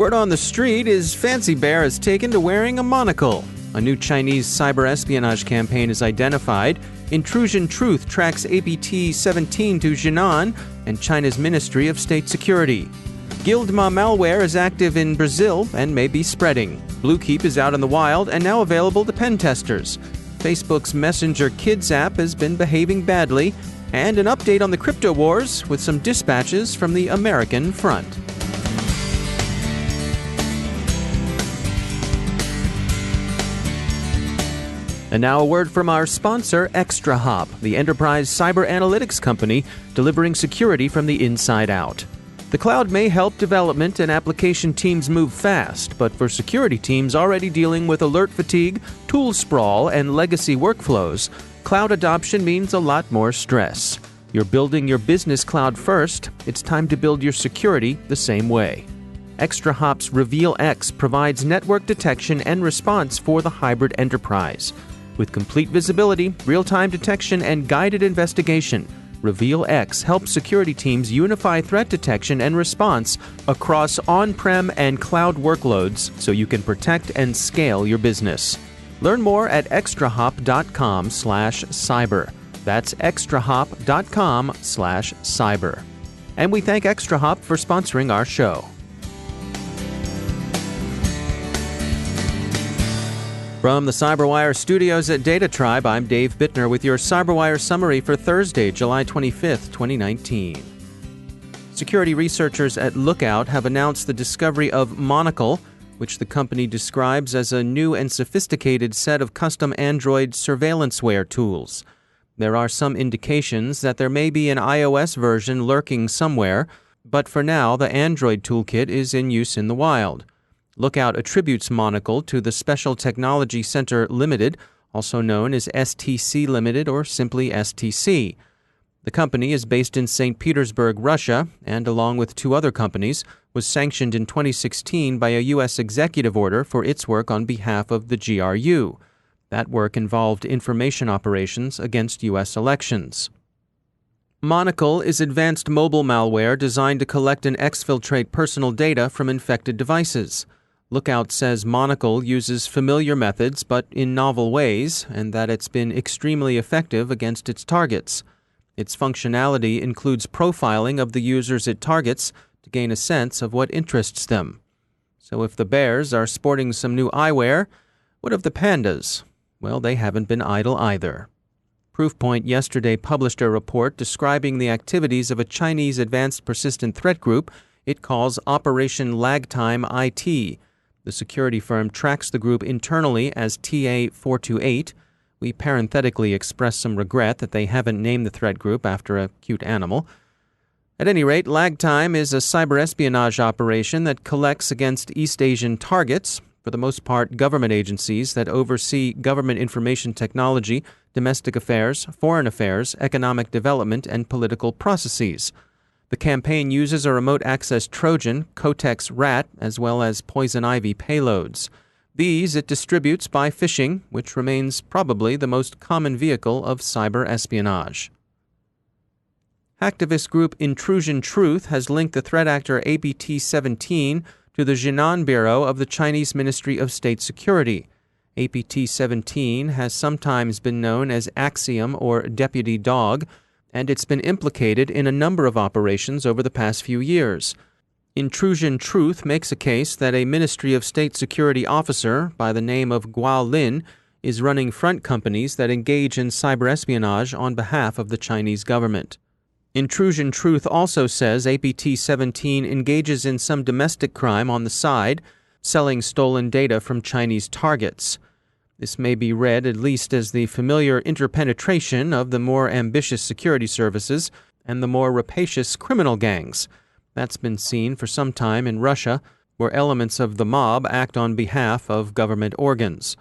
Word on the street is Fancy Bear is taken to wearing a monocle. A new Chinese cyber espionage campaign is identified. Intrusion Truth tracks APT-17 to Jinan and China's Ministry of State Security. Guildma malware is active in Brazil and may be spreading. Bluekeep is out in the wild and now available to pen testers. Facebook's Messenger Kids app has been behaving badly. And an update on the crypto wars with some dispatches from the American front. And now a word from our sponsor, ExtraHop, the enterprise cyber analytics company delivering security from the inside out. The cloud may help development and application teams move fast, but for security teams already dealing with alert fatigue, tool sprawl, and legacy workflows, cloud adoption means a lot more stress. You're building your business cloud first. It's time to build your security the same way. ExtraHop's Reveal X provides network detection and response for the hybrid enterprise. With complete visibility, real-time detection, and guided investigation, Reveal X helps security teams unify threat detection and response across on-prem and cloud workloads so you can protect and scale your business. Learn more at extrahop.com/cyber. That's extrahop.com/cyber. And we thank ExtraHop for sponsoring our show. From the CyberWire studios at Data Tribe, I'm Dave Bittner with your CyberWire summary for Thursday, July 25th, 2019. Security researchers at Lookout have announced the discovery of Monocle, which the company describes as a new and sophisticated set of custom Android surveillanceware tools. There are some indications that there may be an iOS version lurking somewhere, but for now, the Android toolkit is in use in the wild. Lookout attributes Monocle to the Special Technology Center Limited, also known as STC Limited or simply STC. The company is based in St. Petersburg, Russia, and along with two other companies, was sanctioned in 2016 by a U.S. executive order for its work on behalf of the GRU. That work involved information operations against U.S. elections. Monocle is advanced mobile malware designed to collect and exfiltrate personal data from infected devices. Lookout says Monocle uses familiar methods but in novel ways, and that it's been extremely effective against its targets. Its functionality includes profiling of the users it targets to gain a sense of what interests them. So if the bears are sporting some new eyewear, what of the pandas? Well, they haven't been idle either. Proofpoint yesterday published a report describing the activities of a Chinese advanced persistent threat group it calls Operation Lagtime IT. The security firm tracks the group internally as TA428. We parenthetically express some regret that they haven't named the threat group after a cute animal. At any rate, Lagtime is a cyber espionage operation that collects against East Asian targets, for the most part government agencies that oversee government information technology, domestic affairs, foreign affairs, economic development, and political processes. The campaign uses a remote access Trojan, Cotex Rat, as well as poison ivy payloads. These it distributes by phishing, which remains probably the most common vehicle of cyber espionage. Hacktivist group Intrusion Truth has linked the threat actor APT-17 to the Jinan Bureau of the Chinese Ministry of State Security. APT-17 has sometimes been known as Axiom or Deputy Dog, and it's been implicated in a number of operations over the past few years. Intrusion Truth makes a case that a Ministry of State Security officer by the name of Guo Lin is running front companies that engage in cyber espionage on behalf of the Chinese government. Intrusion Truth also says APT-17 engages in some domestic crime on the side, selling stolen data from Chinese targets. This may be read at least as the familiar interpenetration of the more ambitious security services and the more rapacious criminal gangs. That's been seen for some time in Russia, where elements of the mob act on behalf of government organs.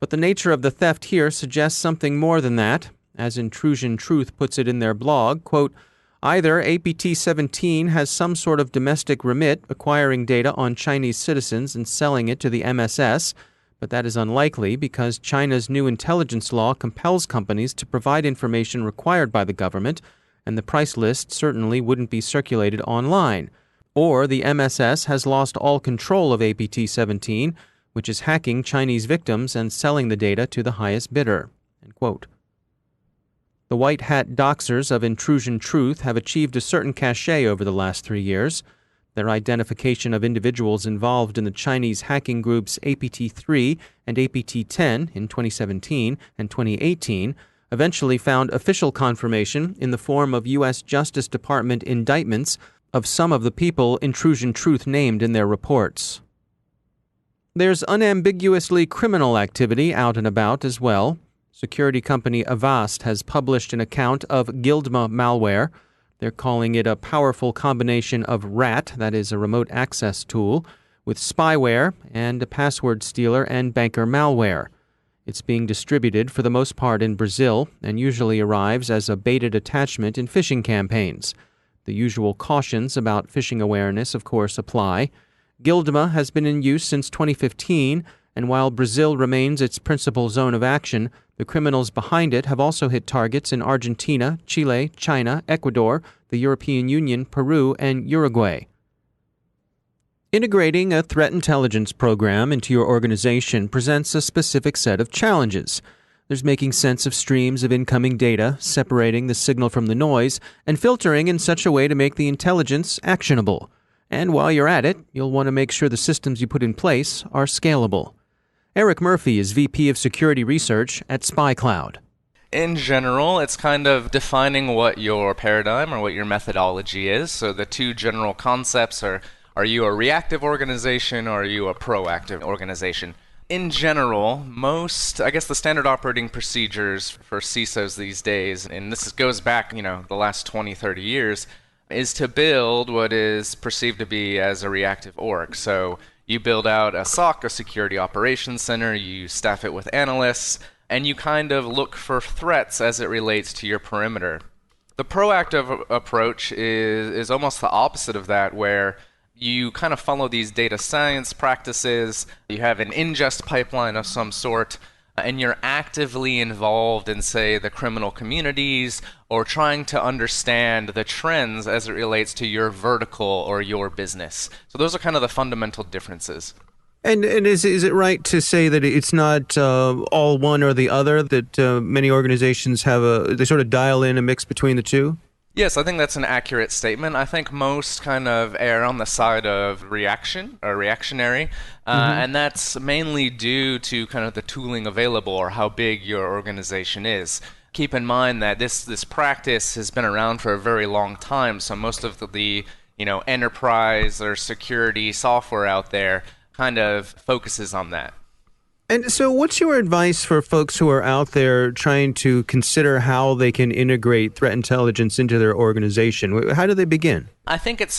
But the nature of the theft here suggests something more than that. As Intrusion Truth puts it in their blog, quote, either APT-17 has some sort of domestic remit acquiring data on Chinese citizens and selling it to the MSS, but that is unlikely because China's new intelligence law compels companies to provide information required by the government, and the price list certainly wouldn't be circulated online. or the MSS has lost all control of APT-17, which is hacking Chinese victims and selling the data to the highest bidder. End quote. The white hat doxers of Intrusion Truth have achieved a certain cachet over the last 3 years. Their identification of individuals involved in the Chinese hacking groups APT-3 and APT-10 in 2017 and 2018 eventually found official confirmation in the form of U.S. Justice Department indictments of some of the people Intrusion Truth named in their reports. There's unambiguously criminal activity out and about as well. Security company Avast has published an account of Guildma malware. They're calling it a powerful combination of RAT, that is a remote access tool, with spyware and a password stealer and banker malware. It's being distributed for the most part in Brazil and usually arrives as a baited attachment in phishing campaigns. The usual cautions about phishing awareness, of course, apply. Guildma has been in use since 2015, and while Brazil remains its principal zone of action, the criminals behind it have also hit targets in Argentina, Chile, China, Ecuador, the European Union, Peru, and Uruguay. Integrating a threat intelligence program into your organization presents a specific set of challenges. There's making sense of streams of incoming data, separating the signal from the noise, and filtering in such a way to make the intelligence actionable. And while you're at it, you'll want to make sure the systems you put in place are scalable. Eric Murphy is VP of Security Research at SpyCloud. In general, it's kind of defining what your paradigm or what your methodology is. So the two general concepts are you a reactive organization or are you a proactive organization? In general, the standard operating procedures for CISOs these days, and this goes back, the last 20, 30 years, is to build what is perceived to be as a reactive org. So you build out a SOC, a security operations center, you staff it with analysts, and you kind of look for threats as it relates to your perimeter. The proactive approach is almost the opposite of that, where you kind of follow these data science practices, you have an ingest pipeline of some sort, and you're actively involved in, say, the criminal communities or trying to understand the trends as it relates to your vertical or your business. So those are kind of the fundamental differences. And is it right to say that it's not all one or the other, that many organizations they sort of dial in a mix between the two? Yes, I think that's an accurate statement. I think most kind of err on the side of reaction or reactionary, and that's mainly due to kind of the tooling available or how big your organization is. Keep in mind that this practice has been around for a very long time, so most of the enterprise or security software out there kind of focuses on that. And so what's your advice for folks who are out there trying to consider how they can integrate threat intelligence into their organization? How do they begin? I think it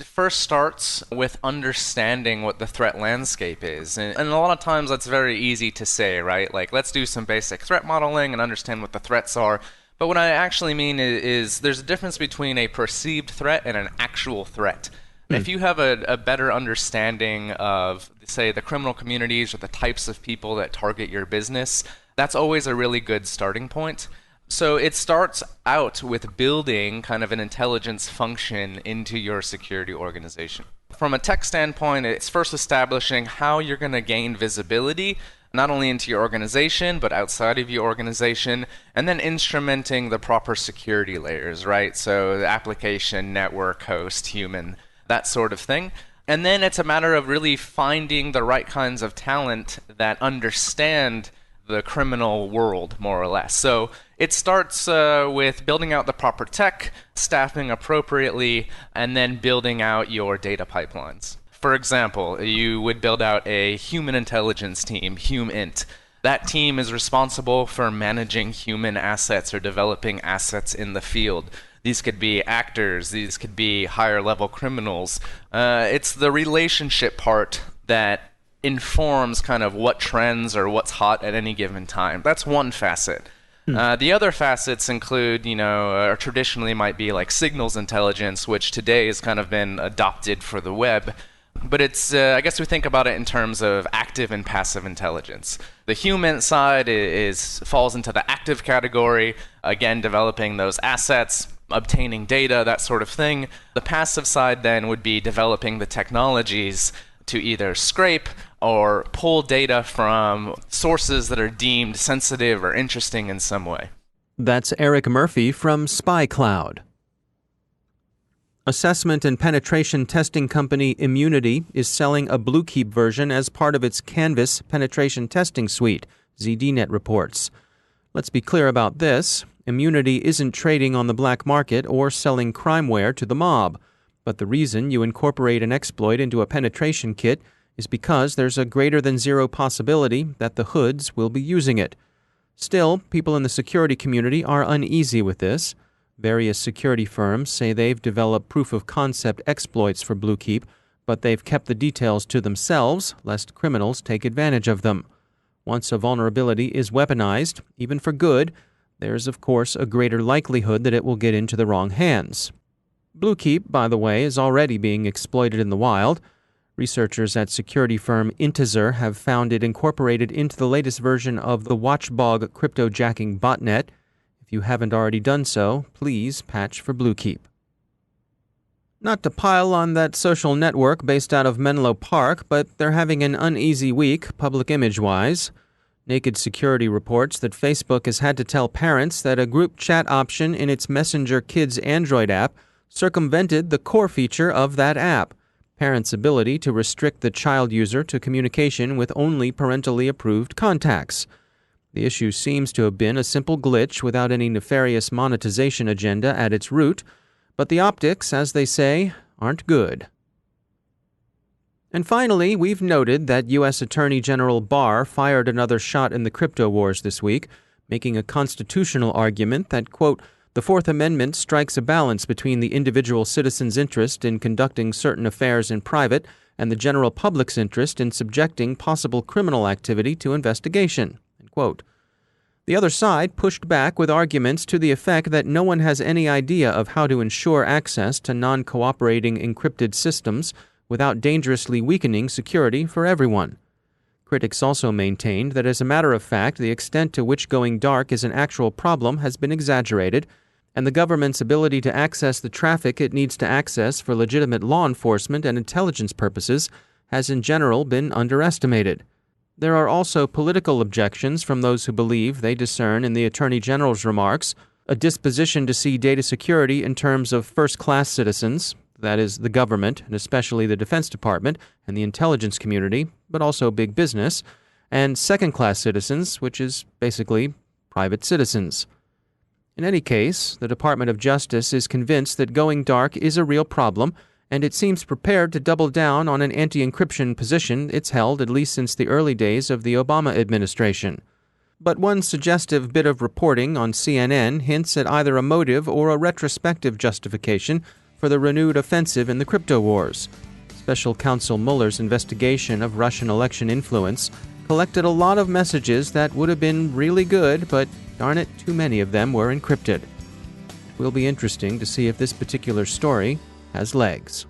first starts with understanding what the threat landscape is. And a lot of times that's very easy to say, right? Like, let's do some basic threat modeling and understand what the threats are. But what I actually mean is there's a difference between a perceived threat and an actual threat. If you have a better understanding of, say, the criminal communities or the types of people that target your business, that's always a really good starting point. So it starts out with building kind of an intelligence function into your security organization. From a tech standpoint, it's first establishing how you're going to gain visibility, not only into your organization, but outside of your organization, and then instrumenting the proper security layers, right? So the application, network, host, human, that sort of thing. And then it's a matter of really finding the right kinds of talent that understand the criminal world, more or less. So it starts with building out the proper tech, staffing appropriately, and then building out your data pipelines. For example, you would build out a human intelligence team, HumInt. That team is responsible for managing human assets or developing assets in the field. These could be actors, these could be higher level criminals. It's the relationship part that informs kind of what trends or what's hot at any given time. That's one facet. The other facets include, or traditionally might be like signals intelligence, which today has kind of been adopted for the web. But it's, I guess we think about it in terms of active and passive intelligence. The human side falls into the active category, again, developing those assets. obtaining data, that sort of thing. The passive side then would be developing the technologies to either scrape or pull data from sources that are deemed sensitive or interesting in some way. That's Eric Murphy from SpyCloud. Assessment and penetration testing company Immunity is selling a Bluekeep version as part of its Canvas penetration testing suite, ZDNet reports. Let's be clear about this. Immunity isn't trading on the black market or selling crimeware to the mob. But the reason you incorporate an exploit into a penetration kit is because there's a greater than zero possibility that the hoods will be using it. Still, people in the security community are uneasy with this. Various security firms say they've developed proof-of-concept exploits for Bluekeep, but they've kept the details to themselves, lest criminals take advantage of them. Once a vulnerability is weaponized, even for good, there's of course a greater likelihood that it will get into the wrong hands. Bluekeep, by the way, is already being exploited in the wild. Researchers at security firm Intezer have found it incorporated into the latest version of the Watchbog cryptojacking botnet. If you haven't already done so, please patch for Bluekeep. Not to pile on that social network based out of Menlo Park, but they're having an uneasy week, public image-wise. Naked Security reports that Facebook has had to tell parents that a group chat option in its Messenger Kids Android app circumvented the core feature of that app, parents' ability to restrict the child user to communication with only parentally approved contacts. The issue seems to have been a simple glitch without any nefarious monetization agenda at its root, but the optics, as they say, aren't good. And finally, we've noted that U.S. Attorney General Barr fired another shot in the crypto wars this week, making a constitutional argument that, quote, the Fourth Amendment strikes a balance between the individual citizen's interest in conducting certain affairs in private and the general public's interest in subjecting possible criminal activity to investigation. End quote. The other side pushed back with arguments to the effect that no one has any idea of how to ensure access to non-cooperating encrypted systems without dangerously weakening security for everyone. Critics also maintained that, as a matter of fact, the extent to which going dark is an actual problem has been exaggerated, and the government's ability to access the traffic it needs to access for legitimate law enforcement and intelligence purposes has in general been underestimated. There are also political objections from those who believe they discern in the Attorney General's remarks a disposition to see data security in terms of first-class citizens, that is, the government, and especially the Defense Department and the intelligence community, but also big business, and second-class citizens, which is basically private citizens. In any case, the Department of Justice is convinced that going dark is a real problem, and it seems prepared to double down on an anti-encryption position it's held at least since the early days of the Obama administration. But one suggestive bit of reporting on CNN hints at either a motive or a retrospective justification for the renewed offensive in the crypto wars. Special Counsel Mueller's investigation of Russian election influence collected a lot of messages that would have been really good, but darn it, too many of them were encrypted. It will be interesting to see if this particular story has legs.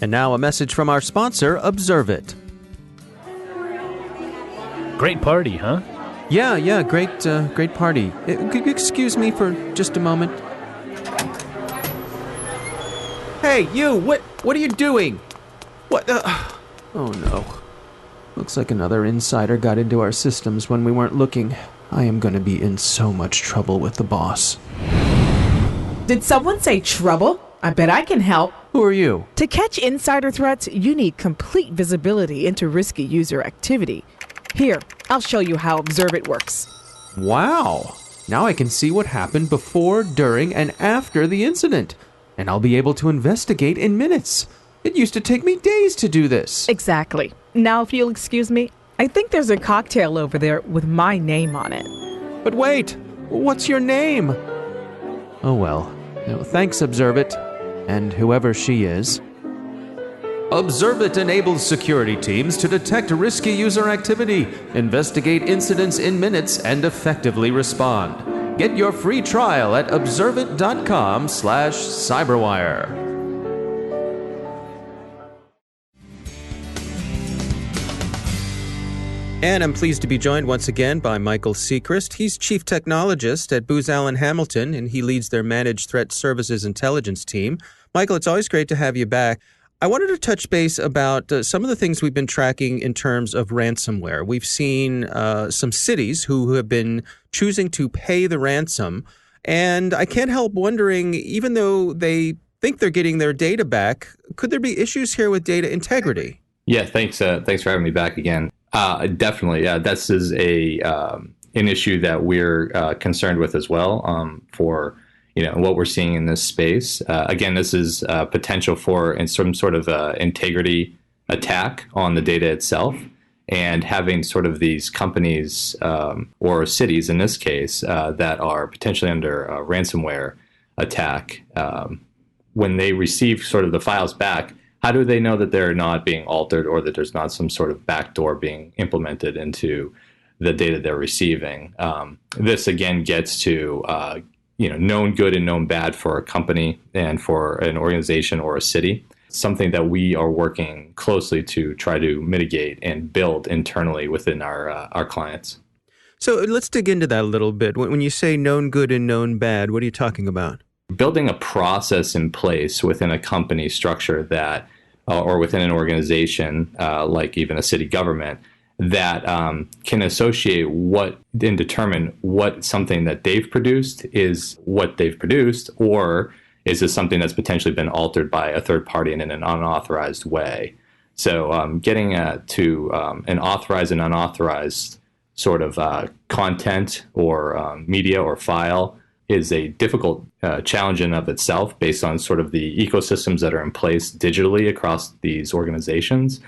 And now a message from our sponsor, Observe It. Great party, huh? Yeah, great party. Excuse me for just a moment. Hey, you! What are you doing? What? Oh no. Looks like another insider got into our systems when we weren't looking. I am going to be in so much trouble with the boss. Did someone say trouble? I bet I can help. Who are you? To catch insider threats, you need complete visibility into risky user activity. Here, I'll show you how Observe It works. Wow! Now I can see what happened before, during, and after the incident. And I'll be able to investigate in minutes. It used to take me days to do this. Exactly. Now, if you'll excuse me, I think there's a cocktail over there with my name on it. But wait! What's your name? Oh well. Thanks, Observe It. And whoever she is. Observe It enables security teams to detect risky user activity, investigate incidents in minutes, and effectively respond. Get your free trial at observeit.com/cyberwire. And I'm pleased to be joined once again by Michael Sechrist. He's Chief Technologist at Booz Allen Hamilton, and he leads their Managed Threat Services Intelligence team. Michael, it's always great to have you back. I wanted to touch base about some of the things we've been tracking in terms of ransomware. We've seen some cities who have been choosing to pay the ransom, and I can't help wondering, even though they think they're getting their data back, could there be issues here with data integrity? Yeah, thanks for having me back again. Definitely, this is an issue that we're concerned with as well. For what we're seeing in this space. Again, this is potential for some sort of integrity attack on the data itself, and having sort of these companies or cities in this case that are potentially under a ransomware attack. When they receive sort of the files back, how do they know that they're not being altered or that there's not some sort of backdoor being implemented into the data they're receiving? This again gets to known good and known bad for a company and for an organization or a city. Something that we are working closely to try to mitigate and build internally within our clients. So let's dig into that a little bit. When you say known good and known bad, what are you talking about? Building a process in place within a company structure that, or within an organization, like even a city government, that can associate and determine what something that they've produced is what they've produced, or is this something that's potentially been altered by a third party and in an unauthorized way. So getting to an authorized and unauthorized sort of content or media or file is a difficult challenge in of itself, based on sort of the ecosystems that are in place digitally across these organizations.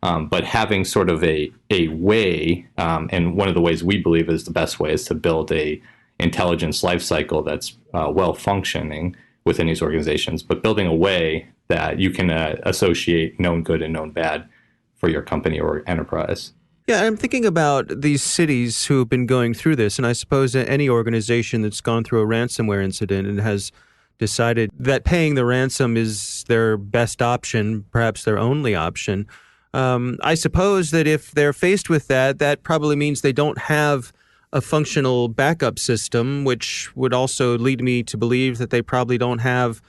But having sort of a way, and one of the ways we believe is the best way, is to build a intelligence lifecycle that's well functioning within these organizations, but building a way that you can associate known good and known bad for your company or enterprise. Yeah, I'm thinking about these cities who have been going through this, and I suppose that any organization that's gone through a ransomware incident and has decided that paying the ransom is their best option, perhaps their only option. I suppose that if they're faced with that, that probably means they don't have a functional backup system, which would also lead me to believe that they probably don't have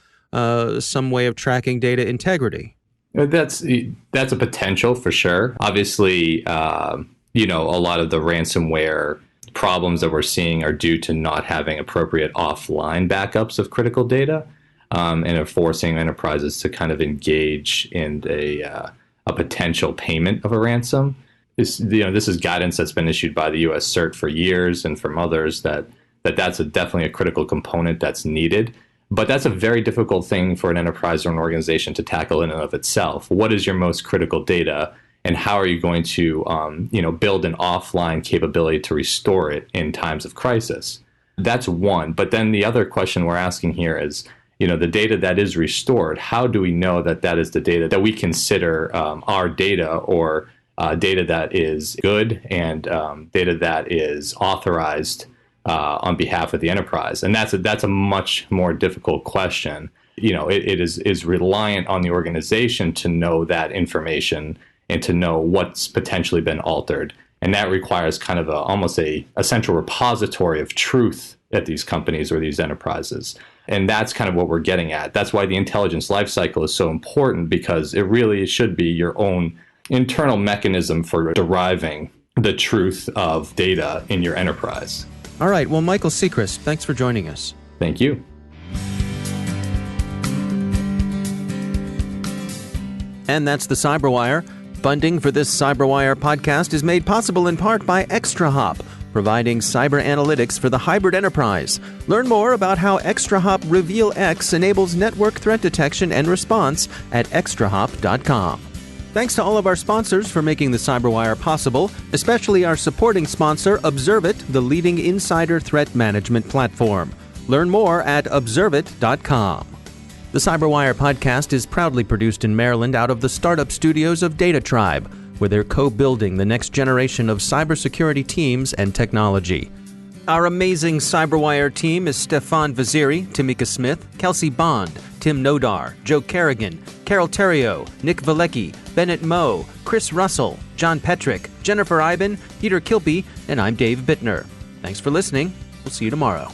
some way of tracking data integrity. That's a potential for sure. Obviously, a lot of the ransomware problems that we're seeing are due to not having appropriate offline backups of critical data, and are forcing enterprises to kind of engage in a potential payment of a ransom. This is guidance that's been issued by the U.S. CERT for years, and from others that's definitely a critical component that's needed. But that's a very difficult thing for an enterprise or an organization to tackle in and of itself. What is your most critical data, and how are you going to build an offline capability to restore it in times of crisis? That's one. But then the other question we're asking here is, the data that is restored, how do we know that that is the data that we consider our data, or data that is good and data that is authorized on behalf of the enterprise? And that's a much more difficult question. It is reliant on the organization to know that information and to know what's potentially been altered. And that requires kind of almost a central repository of truth at these companies or these enterprises. And that's kind of what we're getting at. That's why the intelligence lifecycle is so important, because it really should be your own internal mechanism for deriving the truth of data in your enterprise. All right. Well, Michael Sechrist, thanks for joining us. Thank you. And that's the CyberWire. Funding for this CyberWire podcast is made possible in part by ExtraHop, providing cyber analytics for the hybrid enterprise. Learn more about how ExtraHop Reveal X enables network threat detection and response at extrahop.com. Thanks to all of our sponsors for making the CyberWire possible, especially our supporting sponsor, Observit, the leading insider threat management platform. Learn more at observit.com. The CyberWire podcast is proudly produced in Maryland out of the startup studios of Data Tribe, where they're co-building the next generation of cybersecurity teams and technology. Our amazing CyberWire team is Stefan Vaziri, Tamika Smith, Kelsey Bond, Tim Nodar, Joe Kerrigan, Carol Terrio, Nick Valecki, Bennett Moe, Chris Russell, John Petrick, Jennifer Iben, Peter Kilpie, and I'm Dave Bittner. Thanks for listening. We'll see you tomorrow.